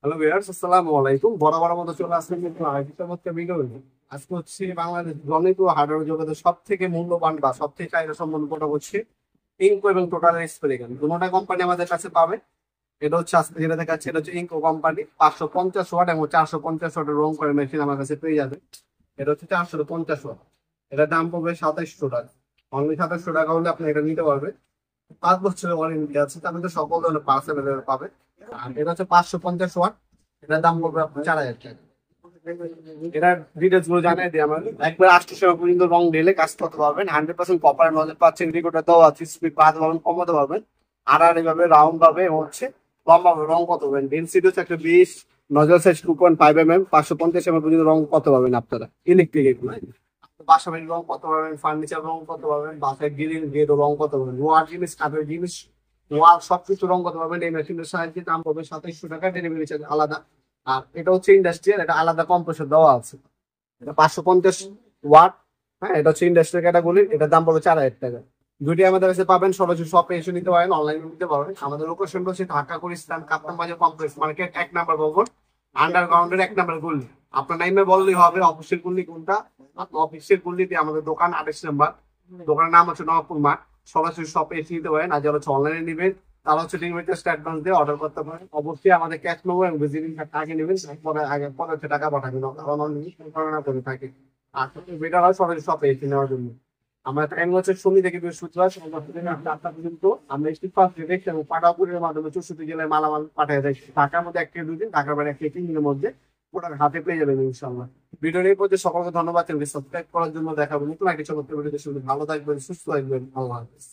Hello viewers, আসসালামু আলাইকুম। বরাবর মতো চলে আসলাম কিন্তু আরেকটি চমৎকার ভিডিও নিয়ে। আজকে হচ্ছে বাংলাদেশ জনপ্রিয় হার্ডওয়্যার জগতের সব থেকে মূল্যবান বা সব থেকে চাহিদা সম্পন্ন প্রোডাক্ট হচ্ছে ইনকো এবং টোটাল স্প্রে গান। দুটোটা কোম্পানি আমাদের কাছে পাবে। এটা হচ্ছে আজকে যেটা দেখাচ্ছে, এটা হচ্ছে ইনকো কোম্পানি 550 ওয়াট এবং 450 ওয়াটের রং করে মেশিন আমার কাছে পেয়ে যাবে। এটা হচ্ছে 450 ওয়াট। এটার দাম পড়বে 2700 টাকা। অনলি 2700 টাকা হলে আপনি এটা নিতে পারবেন। 5 বছরের ওয়ারেন্টি আছে, তার মধ্যে সকল ধরনের পার্টস অ্যাভেলেবল পাবে। আর এটা হচ্ছে 550 ওয়াট। এটার দাম পড়বে আপনার 4000 টাকা। এটার ডিটেলস গুলো জানিয়ে দিই আমার। একবার 800 পর্যন্ত রং ঢেলে কাজ করতে পারবেন। 100% কপার নজর পাচ্ছেন, রেকর্ডার দেওয়া আছে, স্পিড বাড়াতে পারবেন, কমাতে পারবেন। আর এইভাবে রাউন্ড ভাবে হচ্ছে লম্বা ভাবে রং কত পাবেন। ডেন্সিটি হচ্ছে 120, নজর সাইজ 2.5 mm, 550 mm পর্যন্ত রং কত পাবেন আপনারা ইলেকট্রিক এগুলো। বাসা বাড়ির রং কত পাবেন, ফার্নিচার রং কত পাবেন, বাসায় গ্রিল গেট রং কত পাবেন, ওয়ার জিনিস, কাঠের জিনিস, ওয়াল সবকিছু রং কত পাবেন। এই মেশিনের সাহায্যে দাম পাবে 2700 টাকা, ডেলিভারি চার্জ আলাদা। আর এটা হচ্ছে ইন্ডাস্ট্রিয়াল, এটা আলাদা কম্প্রেসর দেওয়া আছে। এটা 550 ওয়াট। হ্যাঁ, এটা হচ্ছে ইন্ডাস্ট্রিয়াল ক্যাটাগরি, এটার দাম পড়বে 4000 টাকা। দুটি আমাদের কাছে পাবেন, সরাসরি শপে এসে নিতে পারেন, অনলাইনে নিতে পারবেন। আমাদের লোকেশন হচ্ছে ঢাকা গুলিস্তান কাপ্তান বাজার কমপ্লেক্স মার্কেট 1 নম্বর ভবন, আন্ডারগ্রাউন্ডের 1 নম্বর গলি। আপনার নাইমে বললেই হবে অফিসের গলি কোনটা। অফিসের গলিতে আমাদের দোকান 28 নম্বর। দোকানের নাম হচ্ছে নবাবপুর মাঠ। সরাসরি শপে এসে নিতে পারেন। আর যারা হচ্ছে অনলাইনে নেবেন তারা হচ্ছে ডেলিভারি চার্জ অ্যাডভান্স দিয়ে অর্ডার করতে পারেন। অবশ্যই আমাদের ক্যাশ নেবো এবং ভিজিটিং কার্ড আগে নেবেন, পরে আগে 1500 টাকা পাঠাবেন, কারণ অনেক প্রতারণা করে থাকে। আর বেটার হয় সরাসরি শপে এসে নেওয়ার জন্য। আমরা টাইম হচ্ছে শনি থেকে বৃহস্পতিবার সন্ধ্যা থেকে রাত 4টা পর্যন্ত। আমরা স্ট্রিট ফাস্ট ডিরেক্ট এবং পাঠাপুরের মাধ্যমে 64 জেলায় মালামাল পাঠিয়ে দেয়। ঢাকার মধ্যে 1 থেকে 2 দিন, ঢাকার বাইরে 1 থেকে 3 দিনের মধ্যে প্রোডাক্ট হাতে পেয়ে যাবেন ইনশাআল্লাহ। ভিডিওর এই পর্যন্ত সকলকে ধন্যবাদ। সাবস্ক্রাইব করার জন্য দেখাবো নতুন একটি চমৎকার ভিডিও। ভালো থাকবেন, সুস্থ থাকবেন, আল্লাহ হাফেজ।